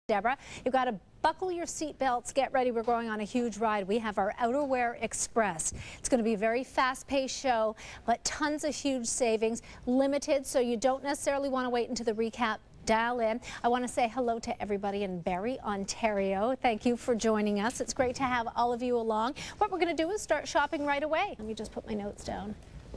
Deborah. You've got to buckle your seatbelts, get ready. We're going on a huge ride. We have our Outerwear Express. It's going to be a very fast-paced show, but tons of huge savings, limited, so you don't necessarily want to wait until the recap. Dial in. I want to say hello to everybody in Barrie, Ontario. Thank you for joining us. It's great to have all of you along. What we're going to do is start shopping right away. Let me just put my notes down.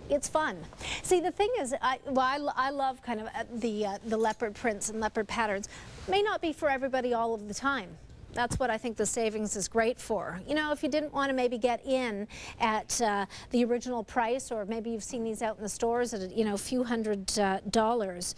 It's fun. See, the thing is, I love kind of the leopard prints and leopard patterns. May not be for everybody all of the time. That's what I think the savings is great for. You know, if you didn't want to maybe get in at the original price, or maybe you've seen these out in the stores at, you know, a few $100s.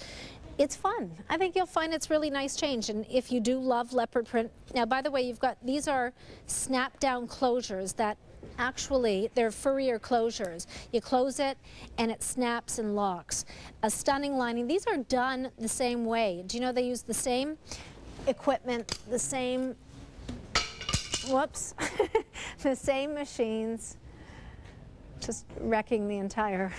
It's fun. I think you'll find it's really nice change. And if you do love leopard print, now by the way, you've got, these are snap down closures that actually, they're furrier closures. You close it and it snaps and locks. A stunning lining. These are done the same way. Do you know they use the same equipment, the same, whoops, the same machines. Just wrecking the entire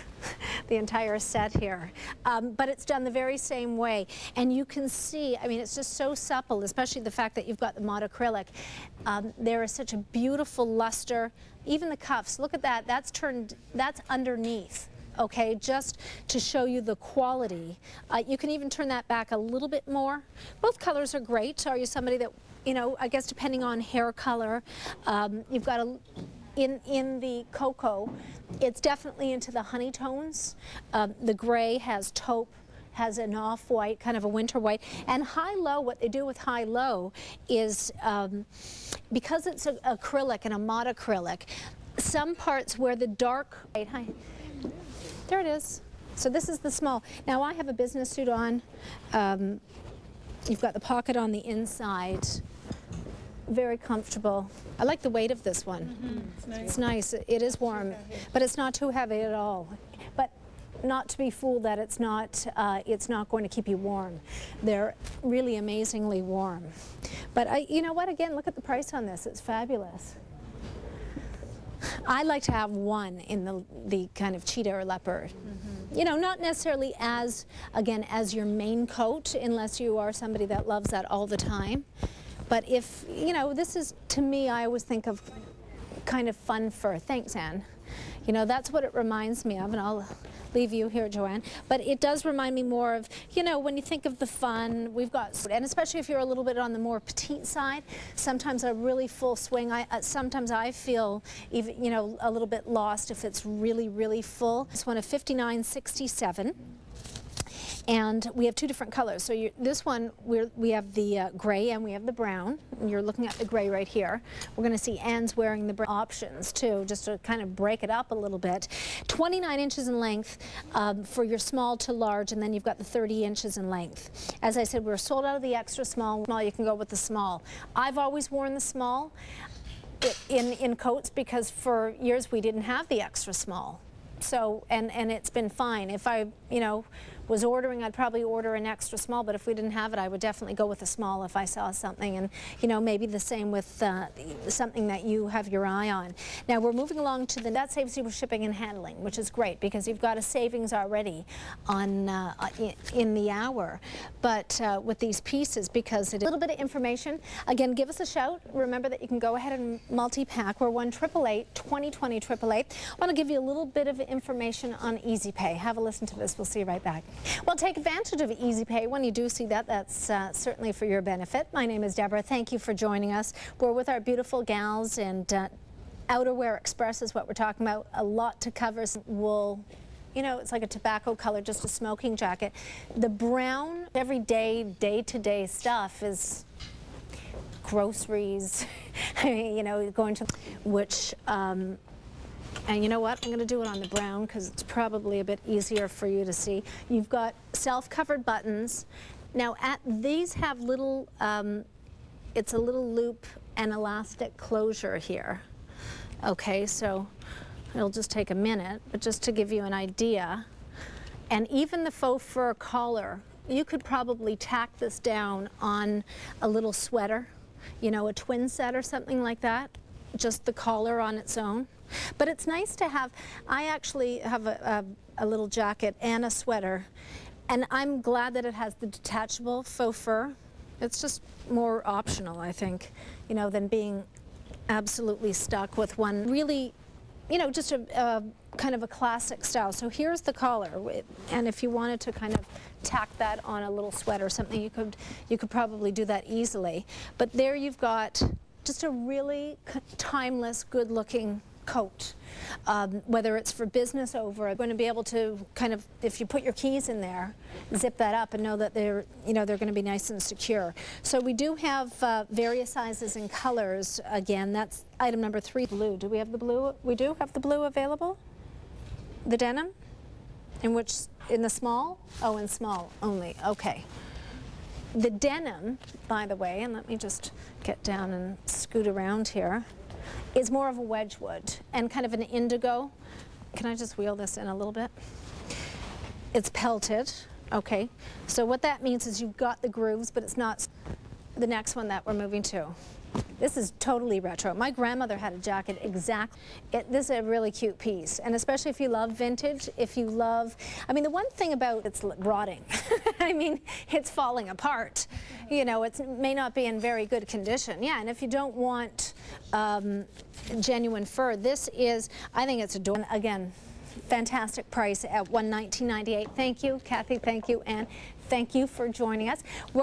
set here. But it's done the very same way. And you can see, I mean, it's just so supple, especially the fact that you've got the monocrylic. There is such a beautiful luster. Even the cuffs, look at that, that's underneath. Okay, just to show you the quality. You can even turn that back a little bit more. Both colors are great. Are you somebody that, you know, I guess depending on hair color, you've got a, in the cocoa, it's definitely into the honey tones. The gray has taupe, has an off-white, kind of a winter white. And high-low, what they do with high-low is, because it's an acrylic and a monocrylic, some parts where the dark, hi, there it is. So this is the small. Now I have a business suit on. You've got the pocket on the inside. Very comfortable. I like the weight of this one. Mm-hmm. It's nice. It is warm, but it's not too heavy at all. But not to be fooled that it's not going to keep you warm. They're really amazingly warm. But you know what? Again, look at the price on this. It's fabulous. I like to have one in the kind of cheetah or leopard. Mm-hmm. You know, not necessarily as, again, as your main coat, unless you are somebody that loves that all the time. But if, you know, this is, to me, I always think of kind of fun fur. Thanks, Anne. You know, that's what it reminds me of, and I'll leave you here, Joanne. But it does remind me more of, you know, when you think of the fun, we've got, and especially if you're a little bit on the more petite side, sometimes a really full swing, sometimes I feel even, you know, a little bit lost if it's really, really full. This one of $59.67. And we have two different colors. So this one, we have the gray and we have the brown. And you're looking at the gray right here. We're going to see Anne's wearing the brown options too, just to kind of break it up a little bit. 29 inches in length for your small to large, and then you've got the 30 inches in length. As I said, we're sold out of the extra small. You can go with the small. I've always worn the small in coats because for years we didn't have the extra small. So, and it's been fine. If I, you know, was ordering, I'd probably order an extra small, but if we didn't have it, I would definitely go with a small if I saw something. And, you know, maybe the same with something that you have your eye on. Now, we're moving along to that saves you with shipping and handling, which is great because you've got a savings already on in the hour. But with these pieces, because it's a little bit of information, again, give us a shout. Remember that you can go ahead and multi-pack. We're 1-888-2020-888. I want to give you a little bit of information on Easy Pay. Have a listen to this. We'll see you right back. Well, take advantage of Easy Pay. When you do see that, that's certainly for your benefit. My name is Deborah. Thank you for joining us. We're with our beautiful gals, and Outerwear Express is what we're talking about. A lot to cover. Wool. You know, it's like a tobacco color, just a smoking jacket. The brown, everyday, day-to-day stuff is groceries, you know, going to, which, and you know what? I'm going to do it on the brown because it's probably a bit easier for you to see. You've got self-covered buttons. Now, these have little, it's a little loop and elastic closure here. Okay, so it'll just take a minute, but just to give you an idea. And even the faux fur collar, you could probably tack this down on a little sweater, you know, a twin set or something like that. Just the collar on its own. But it's nice to have, I actually have a little jacket and a sweater, and I'm glad that it has the detachable faux fur. It's just more optional, I think, you know, than being absolutely stuck with one really, you know, just a kind of a classic style. So here's the collar, and if you wanted to kind of tack that on a little sweater or something, you could probably do that easily. But there you've got just a really timeless, good-looking coat. Whether it's for business over, I'm going to be able to kind of, if you put your keys in there, zip that up and know that they're, you know, they're going to be nice and secure. So we do have various sizes and colors. Again, that's item number 3, blue. Do we have the blue? We do have the blue available? The denim? In the small? Oh, in small only. Okay. The denim, by the way, and let me just get down and scoot around here, is more of a Wedgwood and kind of an indigo. Can I just wheel this in a little bit? It's pelted, okay. So what that means is you've got the grooves, but it's not the next one that we're moving to. This is totally retro. My grandmother had a jacket exactly. This is a really cute piece, and especially if you love vintage, if you love, I mean, the one thing about it's rotting. I mean, it's falling apart. You know, it may not be in very good condition. Yeah, and if you don't want genuine fur, this is, I think it's adorable. Again, fantastic price at $119.98. Thank you, Kathy. Thank you, Anne. Thank you for joining us.